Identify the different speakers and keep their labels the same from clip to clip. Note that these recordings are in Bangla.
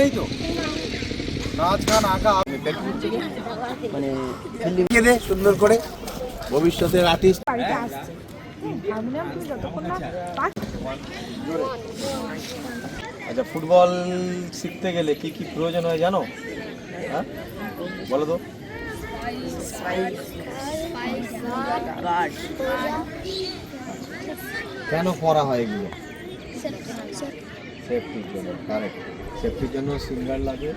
Speaker 1: এই তো নাচ গান আঁকা মানে সুন্দর করে ভবিষ্যতের আর্টিস্ট। আচ্ছা, ফুটবল শিখতে গেলে কি কি প্রয়োজন হয় জানো? হ্যাঁ বলো তো। কেন করা হয় এগুলো? সেফটির জন্য। কারেক্ট, সেফটির জন্য সিঙ্গার লাগে।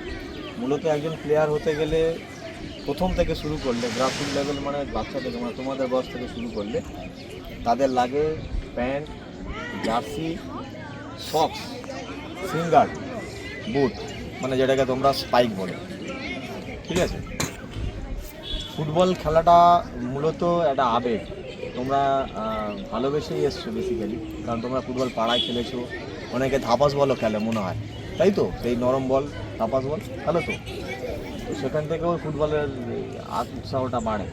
Speaker 1: মূলত একজন প্লেয়ার হতে গেলে প্রথম থেকে শুরু করলে গ্রাফিক লেভেল মানে বাচ্চা থেকে মানে তোমাদের বয়স থেকে শুরু করলে তাদের লাগে প্যান্ট, জার্সি, সক্স, সিঙ্গার, বুট মানে যেটাকে তোমরা স্পাইক বলো, ঠিক আছে? ফুটবল খেলাটা মূলত একটা আবেগ। তোমরা ভালোবেসেই এসছো বেসিক্যালি, কারণ তোমরা ফুটবল পাড়ায় খেলেছো। অনেকে ধাপাস বলও খেলে মনে হয়, তাই তো? এই নরম বল ধাপাস বল খেলো তো, সেখান থেকেও ফুটবলের উৎসাহটা বাড়ে।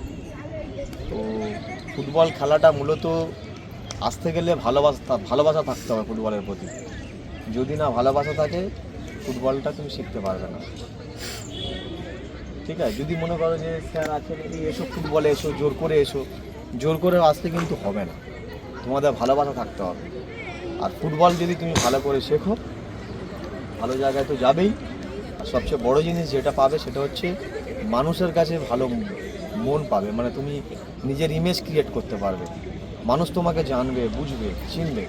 Speaker 1: তো ফুটবল খেলাটা মূলত আসতে গেলে ভালোবাসা থাকতে হবে ফুটবলের প্রতি। যদি না ভালোবাসা থাকে ফুটবলটা তুমি শিখতে পারবে না, ঠিক আছে? যদি মনে করো যে স্যার আছে নাকি এসো ফুটবলে এসো, জোর করে এসো, জোর করে আসতে কিন্তু হবে না। তোমাদের ভালোবাসা থাকতে হবে। আর ফুটবল যদি তুমি ভালো করে শেখো, ভালো জায়গায় তো যাবেই। আর সবচেয়ে বড় জিনিস যেটা পাবে সেটা হচ্ছে মানুষের কাছে ভালো মন পাবে। মানে তুমি নিজের ইমেজ ক্রিয়েট করতে পারবে, মানুষ তোমাকে জানবে, বুঝবে, চিনবে।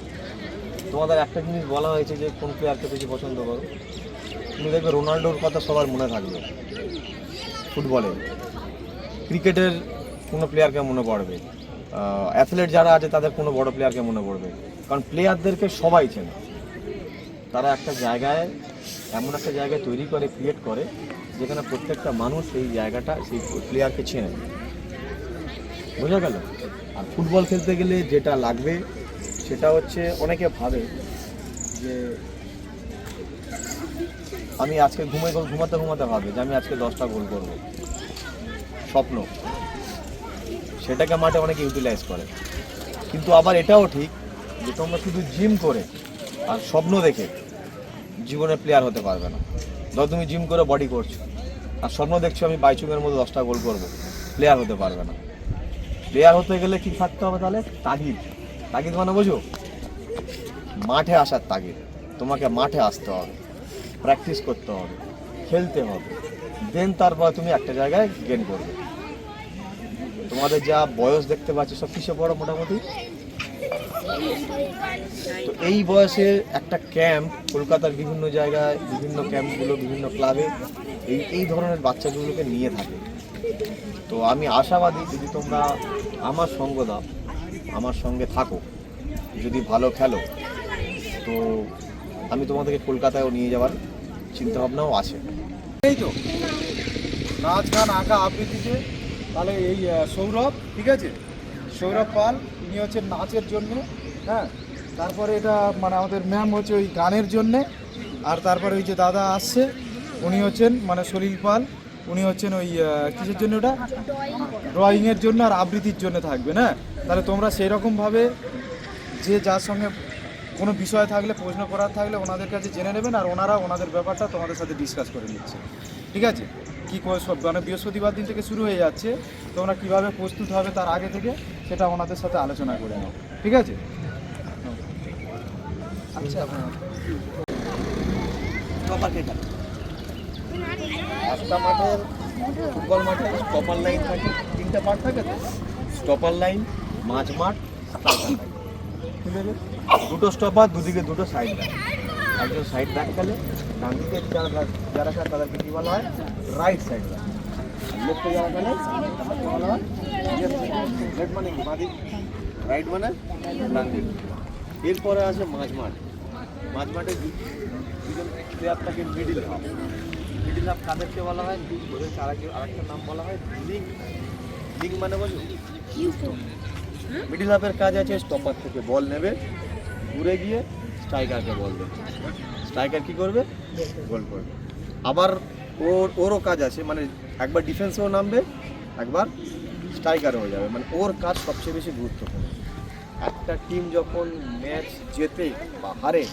Speaker 1: তোমাদের একটা জিনিস বলা হয়েছে যে কোন প্লেয়ারকে বেশি পছন্দ করো, তুমি দেখবে রোনাল্ডোর কথা সবার মনে থাকবে ফুটবলে। ক্রিকেটের কোনো প্লেয়ারকে মনে পড়বে, অ্যাথলেট যারা আছে তাদের কোনো বড় প্লেয়ারকে মনে পড়বে, কারণ প্লেয়ারদেরকে সবাই চেনে। তারা একটা জায়গায় এমন একটা জায়গায় তৈরি করে, ক্রিয়েট করে, যেখানে প্রত্যেকটা মানুষ সেই জায়গাটা সেই প্লেয়ারকে চেনে। বোঝা গেল? আর ফুটবল খেলতে গেলে যেটা লাগবে সেটা হচ্ছে, অনেকে ভাবে যে আমি আজকে ঘুমাতে ভাবে যে আমি আজকে 10টা গোল করবো, স্বপ্ন। সেটাকে মাঠে অনেকে ইউটিলাইজ করে। কিন্তু আবার এটাও ঠিক যে তোমরা শুধু জিম করে আর স্বপ্ন দেখে জীবনে প্লেয়ার হতে পারবে না। ধরো তুমি জিম করে বডি করছো আর স্বপ্ন দেখছো আমি বাইচুংয়ের মধ্যে 10টা গোল করবো, প্লেয়ার হতে পারবে না। প্লেয়ার হতে গেলে কি থাকতে হবে তাহলে? তাগিদ। তাগিদ মানে বোঝো? মাঠে আসার তাগিদ। তোমাকে মাঠে আসতে হবে, প্র্যাকটিস করতে হবে, খেলতে হবে, দেন তারপর তুমি একটা জায়গায় গেইন করবে। তোমাদের যা বয়স দেখতে পাচ্ছি সব কিসে বড় মোটামুটি। তো এই বয়সে একটা ক্যাম্প কলকাতার বিভিন্ন জায়গায়, বিভিন্ন ক্যাম্পগুলো, বিভিন্ন ক্লাবে এই ধরনের বাচ্চাগুলোকে নিয়ে থাকে। তো আমি আশাবাদী যদি তোমরা আমার সঙ্গ দাও, আমার সঙ্গে থাকো, যদি ভালো খেলো, তো আমি তোমাদেরকে কলকাতায়ও নিয়ে যাওয়ার চিন্তাভাবনাও আছে। এই তো নাচ গান আঁকা আবৃত্তিতে তাহলে এই সৌরভ, ঠিক আছে, সৌরভ পাল, ইনি হচ্ছেন নাচের জন্যে, হ্যাঁ। তারপরে এটা মানে আমাদের ম্যাম হচ্ছে ওই গানের জন্যে। আর তারপরে ওই যে দাদা আসছে উনি হচ্ছেন মানে সলিল পাল, উনি হচ্ছেন ওই কিসের জন্য, ওটা ড্রয়িংয়ের জন্য আর আবৃত্তির জন্য থাকবে না। তাহলে তোমরা সেই রকমভাবে যে যার সঙ্গে কোনো বিষয় থাকলে, প্রশ্ন করার থাকলে ওনাদের কাছে জেনে নেবেন, আর ওনারা ওনাদের ব্যাপারটা তোমাদের সাথে ডিসকাস করে নিচ্ছে, ঠিক আছে? কী করে সব মানে বৃহস্পতিবার দিন থেকে শুরু হয়ে যাচ্ছে, তোমরা কীভাবে প্রস্তুত হবে তার আগে থেকে সেটা ওনাদের সাথে আলোচনা করে নাও, ঠিক আছে? আচ্ছা, একটা মাঠের ফুটবল মাঠে স্টপার লাইন থাকে, 3টা পার্ট থাকে তো। স্টপার লাইন, মাঝ মাঠ, স্ট্রাইকার লাইন, ঠিক আছে? 2টো স্টপার, দুদিকে 2টো সাইড ব্যাক। একজন সাইড ব্যাক খেলে, ডান দিকে যারা খেলে তাদেরকে কী বলা হয়? Right side back. লেফটে যারা খেলে তাদেরকে বলা হয় লেফট, মানে কি বাঁ দিক, রাইট মানে ডান দিক। এরপরে আছে মাঝ মাঠ। মাঝ মাঠে দুজন প্লেয়ার থাকে মিডিল হাফ। মিডিল হাফ কাদেরকে বলা হয়? ওদের আরেকটা নাম বলা হয় লিঙ্ক। লিঙ্ক মানে বোঝো? মিডিল হাফের কাজ আছে স্টপার থেকে বল নেবে, ঘুরে গিয়ে স্ট্রাইকারকে বল দেবে। স্ট্রাইকার কী করবে? গোল করবে। আবার ওরও কাজ আছে, মানে একবার ডিফেন্সেও নামবে, একবার স্ট্রাইকারও হয়ে যাবে। মানে ওর কাজ সবচেয়ে বেশি গুরুত্বপূর্ণ। একটা টিম যখন ম্যাচ জেতে বা হারে,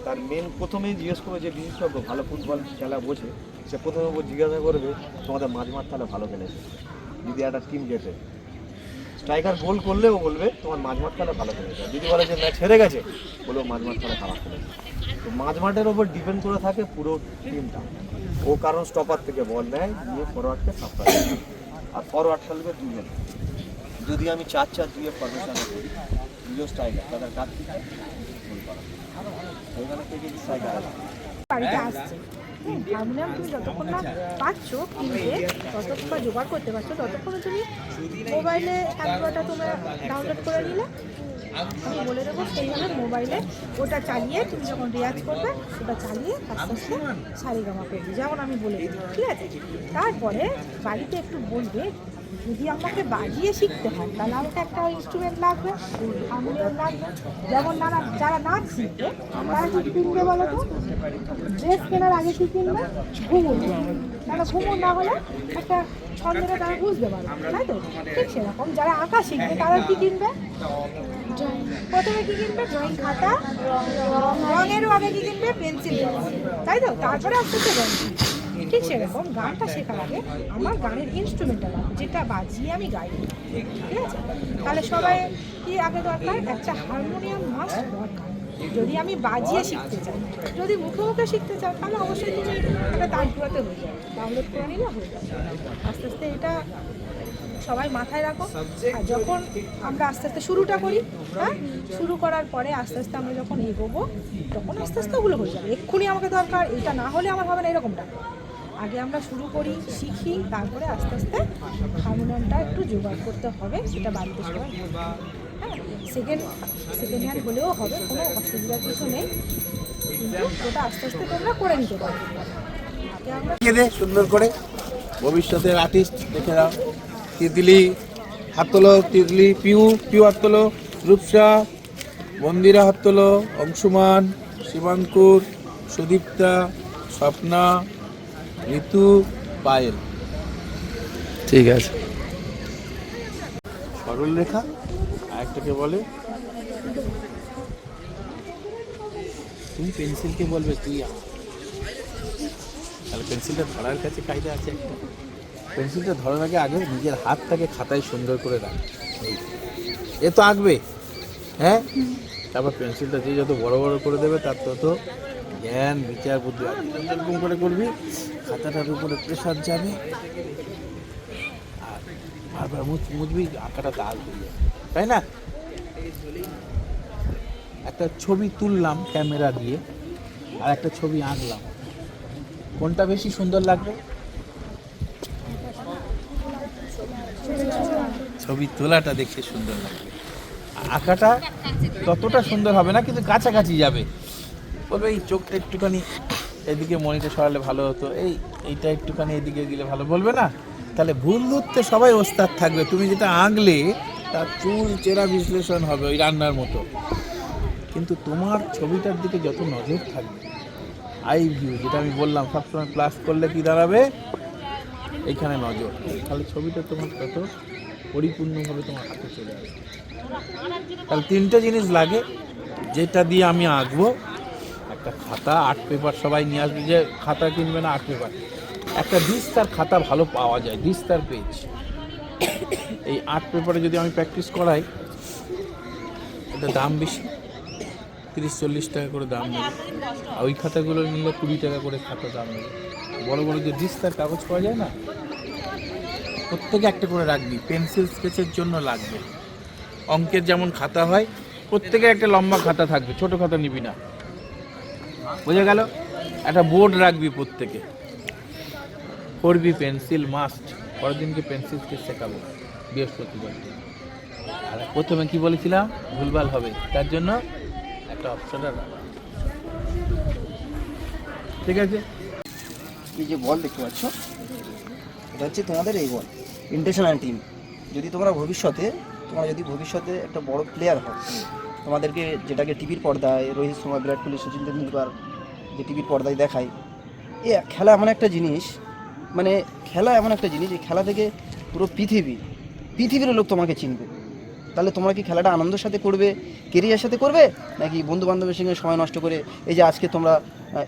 Speaker 1: তার মেন প্রথমেই জিজ্ঞেস করবে যে বিশেষজ্ঞ ভালো ফুটবল খেলা বোঝে, সে প্রথমে জিজ্ঞাসা করবে তোমাদের মাঝমাঠ তাহলে ভালো খেলেছে। যদি একটা টিম জেতে, স্ট্রাইকার গোল করলেও বলবে তোমার মাঝমাঠ তাহলে ভালো খেলেছে। যদি বলে যে ম্যাচ হেরে গেছে, বলবো মাঝমাঠ তাহলে খারাপ খেলেছে। তো মাঝমাঠের ওপর ডিপেন্ড করে থাকে পুরো টিমটা। ও কারণ স্টপার থেকে বল নেয়, নিয়ে ফরওয়ার্ডকে সাপ্লাই করে, আর ফরওয়ার্ড খেলবে দুজন। যদি আমি 4-4-2 ফরমেশনে করি, দুজন স্ট্রাইকার তাদের কাজ থেকে গোল করা, ওইখানে থেকে স্ট্রাইকার আসবে।
Speaker 2: বাড়িতে আসছে হারমোনিয়াম তুমি যতক্ষণ না পাচ্ছ কিনতে, ততক্ষণ বা জোগাড় করতে পারছো, ততক্ষণে তুমি মোবাইলে অ্যাপটা তোমরা ডাউনলোড করে নিলে, আমি বলে দেবো সেইভাবে মোবাইলে ওটা চালিয়ে তুমি যখন রেয়াজ করবে ওটা চালিয়ে আস্তে আস্তে সারেগামা করবে, যেমন আমি বলে দিই, ঠিক আছে? তারপরে বাড়িতে একটু বলবে যদি আমাকে বাজিয়ে শিখতে হয় তাহলে আমাকে একটা ইনস্ট্রুমেন্ট লাগবে, হারমোনিয়াম লাগবে। যেমন যারা নাচ শিখবে তারা কি কিনবে বলো তো? ড্রেস কেনার আগে কি কিনবে? ঘুমুর। তাহলে ঘুমুর না হলে একটা ছন্দটা তারা বুঝতে পারবে, তাই তো? ঠিক সেরকম যারা আঁকা শিখবে তারা কি কিনবে? প্রথমে কি কিনবে? ড্রয়িং খাতা, রঙেরও আগে কি কিনবে? পেন্সিল, তাই তো? তারপরে আস্তে আস্তে রঙ। ঠিক সেরকম গানটা শেখার আগে আমার গানের ইনস্ট্রুমেন্টটা লাগবে, যেটা বাজিয়ে আমি গাই, ঠিক আছে? তাহলে সবাই কি আগে দরকার? একটা হারমোনিয়াম মাস্ট দরকার যদি আমি বাজিয়ে শিখতে চাই। যদি মুখে মুখে শিখতে চাও তাহলে অবশ্যই তুমি একটা তানপুরাতে হয়ে যাবে, ডাউনলোড করে নিলে হয়ে যাবে। আস্তে আস্তে এটা সবাই মাথায় রাখো। আর যখন আমরা আস্তে আস্তে শুরুটা করি, হ্যাঁ, শুরু করার পরে আস্তে আস্তে আমরা যখন এগোবো তখন আস্তে আস্তে ওগুলো হয়ে যাবে। এক্ষুনি আমাকে দরকার এটা না হলে আমার হবে না, এরকমটা আগে আমরা শুরু করি, শিখি, তারপরে আস্তে আস্তে হারমোনিয়ামটা একটু জোগাড় করতে হবে, সেটা বাড়িতে সবাই, হ্যাঁ, সেকেন্ড হ্যান্ড হলেও হবে, কোনো অসুবিধার কিছু নেই, কিন্তু ওটা আস্তে আস্তে তোমরা করে নিতে পারবে। আগে আমরা
Speaker 3: সুন্দর করে ভবিষ্যতের আর্টিস্ট দেখে দাও। তিতলি হাত তোলো, তিতলি, পিউ হাত তোলো, রূপসা, মন্দিরা হাত তোলো, অংশুমান, শিবাঙ্কুর, সুদীপ্তা, স্বপ্না, ঋতু, পায়েল।
Speaker 4: ঠিক আছে।
Speaker 3: সরল রেখা আরেকটাকে বলে, তুমি পেন্সিলকে বলবে তুই আঁক। তাহলে পেন্সিলটা ধরার কাছে কায়দা আছে একটা। পেন্সিলটা ধরার আগে নিজের হাতটাকে খাতায় সুন্দর করে রাখ। এ তো আঁকবে, হ্যাঁ, তারপর পেন্সিলটা যে যত বড় বড় করে দেবে তার তত জ্ঞান বিচার বুদ্ধি। এরকম করে করবি, খাতাটার উপরে প্রেশার যাবে, আর বারবার মুছবি, আঁকাটা দাগ হয়ে যাবে, তাই না? একটা ছবি তুললাম ক্যামেরা দিয়ে আর একটা ছবি আঁকলাম, কোনটা বেশি সুন্দর লাগবে? ছবি তোলাটা দেখতে সুন্দর লাগবে, আঁকাটা ততটা সুন্দর হবে না, কিন্তু কাছাকাছি যাবে। বলবে এই চোখটা একটুখানি এদিকে মনিটা সরালে ভালো হতো, এইটা একটুখানি এদিকে গেলে ভালো, বলবে না? তাহলে ভুল ধরতে সবাই ওস্তাদ থাকবে। তুমি যেটা আঁকলে তার চুল চেরা বিশ্লেষণ হবে ওই রান্নার মতো, কিন্তু তোমার ছবিটার দিকে যত নজর থাকবে, আই ভিউ যেটা আমি বললাম সবসময় প্লাস করলে কি দাঁড়াবে? এইখানে নজর, তাহলে ছবিটা তোমার তত পরিপূর্ণভাবে তোমার হাতে চলে আসবে। তাহলে তিনটে জিনিস লাগে যেটা দিয়ে আমি আঁকবো। একটা খাতা, আর্ট পেপার সবাই নিয়ে আসবে, যে খাতা কিনবে না, আর্ট পেপার। একটা দিস্তার খাতা ভালো পাওয়া যায়, দিস্তার পেজ। এই আর্ট পেপারে যদি আমি প্র্যাকটিস করাই, এটা দাম বেশি, 30-40 টাকা করে দাম নেবে। আর ওই খাতাগুলো নিলে 20 টাকা করে খাতা দাম নেবে। বড় বড় যে দিস্তার কাগজ পাওয়া যায় না, প্রত্যেকে একটা করে রাখবি, পেন্সিল স্কেচের জন্য লাগবে। অঙ্কের যেমন খাতা হয়, প্রত্যেকের একটা লম্বা খাতা থাকবে, ছোট খাতা নিবি না, বোঝা গেল? একটা বোর্ড রাখবি প্রত্যেকে, করবি পেন্সিল মাস্ট। পরের দিনকে পেন্সিল স্কেচ শেখাবো বৃহস্পতিবার। আর প্রথমে কি বলেছিলাম, ভুলভাল হবে, তার জন্য একটা অপশনটা রাখা, ঠিক আছে?
Speaker 5: এই যে বল দেখতে পাচ্ছ, এটা হচ্ছে তোমাদের এই বল ইন্টারন্যাশনাল টিম। যদি তোমরা যদি ভবিষ্যতে একটা বড় প্লেয়ার হও, তোমাদেরকে যেটাকে টিভির পর্দায় রোহিত শর্মা, বিরাট কোহলি, সচিন তেন্ডুলকর যে টিভির পর্দায় দেখায়, খেলা এমন একটা জিনিস, এই খেলা থেকে পুরো পৃথিবীর লোক তোমাকে চিনবে। তাহলে তোমরা কি খেলাটা আনন্দের সাথে করবে, কেরিয়ার সাথে করবে, নাকি বন্ধু বান্ধবের সঙ্গে সময় নষ্ট করে? এই যে আজকে তোমরা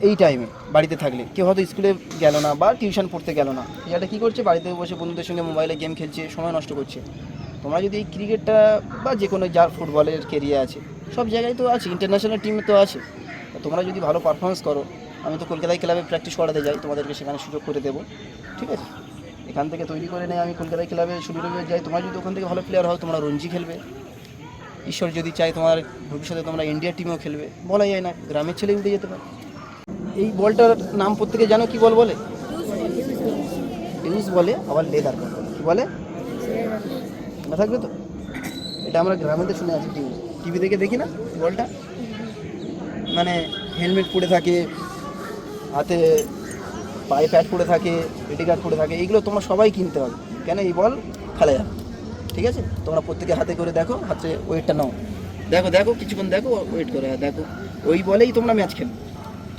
Speaker 5: এই টাইমে বাড়িতে থাকলে, কেউ হয়তো স্কুলে গেল না বা টিউশন পড়তে গেল না, এটা কি করছে, বাড়িতে বসে বন্ধুদের সঙ্গে মোবাইলে গেম খেলছে, সময় নষ্ট করছে। তোমরা যদি এই ক্রিকেটটা বা যে কোনো যার ফুটবলের কেরিয়ার আছে, সব জায়গায় তো আছে, ইন্টারন্যাশনাল টিমে তো আছে, তোমরা যদি ভালো পারফরমেন্স করো, আমি তো কলকাতায় ক্লাবে প্র্যাকটিস করাতে যাই, তোমাদেরকে সেখানে সুযোগ করে দেবো, ঠিক আছে? এখান থেকে তৈরি করে নেই, আমি কলকাতায় ক্লাবে সুবিধা যাই, তোমরা যদি ওখান থেকে ভালো প্লেয়ার হও, তোমরা রঞ্জি খেলবে, ঈশ্বর যদি চাই তোমার ভবিষ্যতে তোমরা ইন্ডিয়া টিমেও খেলবে, বলা যায় না, গ্রামের ছেলে উঠে যেতে পারে। এই বলটার নাম প্রত্যেকে জানো কি বল বলে? ডিউস বলে, আবার লেদার বলে, কী বলে না থাকবে তো? এটা আমরা গ্রামেতে শুনে আছি, ডিউস টিভি থেকে দেখি না বলটা, মানে হেলমেট পরে থাকে, হাতে পায়ে প্যাড পরে থাকে, পেটি গার্ড পরে থাকে, এইগুলো তোমরা সবাই কিনতে হবে, কেন এই বল খেলা যাবে, ঠিক আছে? তোমরা প্রত্যেকে হাতে করে দেখো, হাতে ওয়েটটা নাও, দেখো দেখো কিছুক্ষণ দেখো, ওয়েট করে দেখো, ওই বলেই তোমরা ম্যাচ খেলো।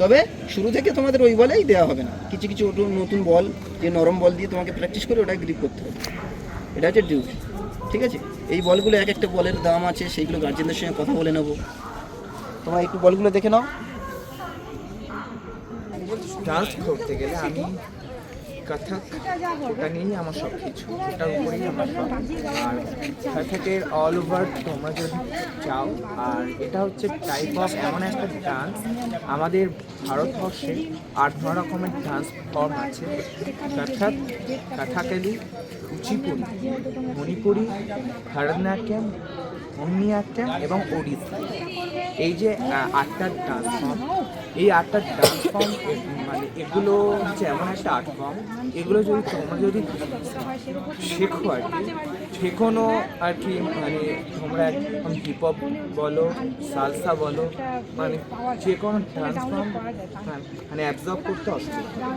Speaker 5: তবে শুরু থেকে তোমাদের ওই বলেই দেওয়া হবে না, কিছু কিছু নতুন বল, যে নরম বল দিয়ে তোমাকে প্র্যাকটিস করে ওটা গ্রিপ করতে হবে, এটা হচ্ছে ডিউস, ঠিক আছে? এই বলগুলো এক একটা বলের দাম আছে, সেইগুলো গার্জেনদের সঙ্গে কথা বলে নেবো। তোমরা একটু বলগুলো দেখে নাও।
Speaker 6: ডান্স করতে গেলে আমি কথক, ওটা নিয়েই আমার সব কিছু, ওটার উপরেই আমার সব। আর কথকের অল ওভার তোমরা যদি চাও, আর এটা হচ্ছে টাইপ অফ এমন একটা ডান্স, আমাদের ভারতবর্ষে 8-9 রকমের ডান্স ফর্ম আছে। কথক, কথাকলি, কুচিপুড়ি, মণিপুরি, ভারতনাট্যম, মোহিনীঅট্টম এবং ওড়িশি। এই যে 8টা ডান্স ফর্ম, এই 8টা ডান্স ফর্ম মানে এগুলো হচ্ছে এমন একটা আর্ট ফর্ম, এগুলো যদি তোমরা যদি শেখো আর কি, শেখানো আর কি, মানে তোমরা একদম হিপ হপ বলো, সালসা বলো, মানে যে কোনো ডান্স ফর্ম মানে অ্যাবজর্ব করতে অসুবিধা।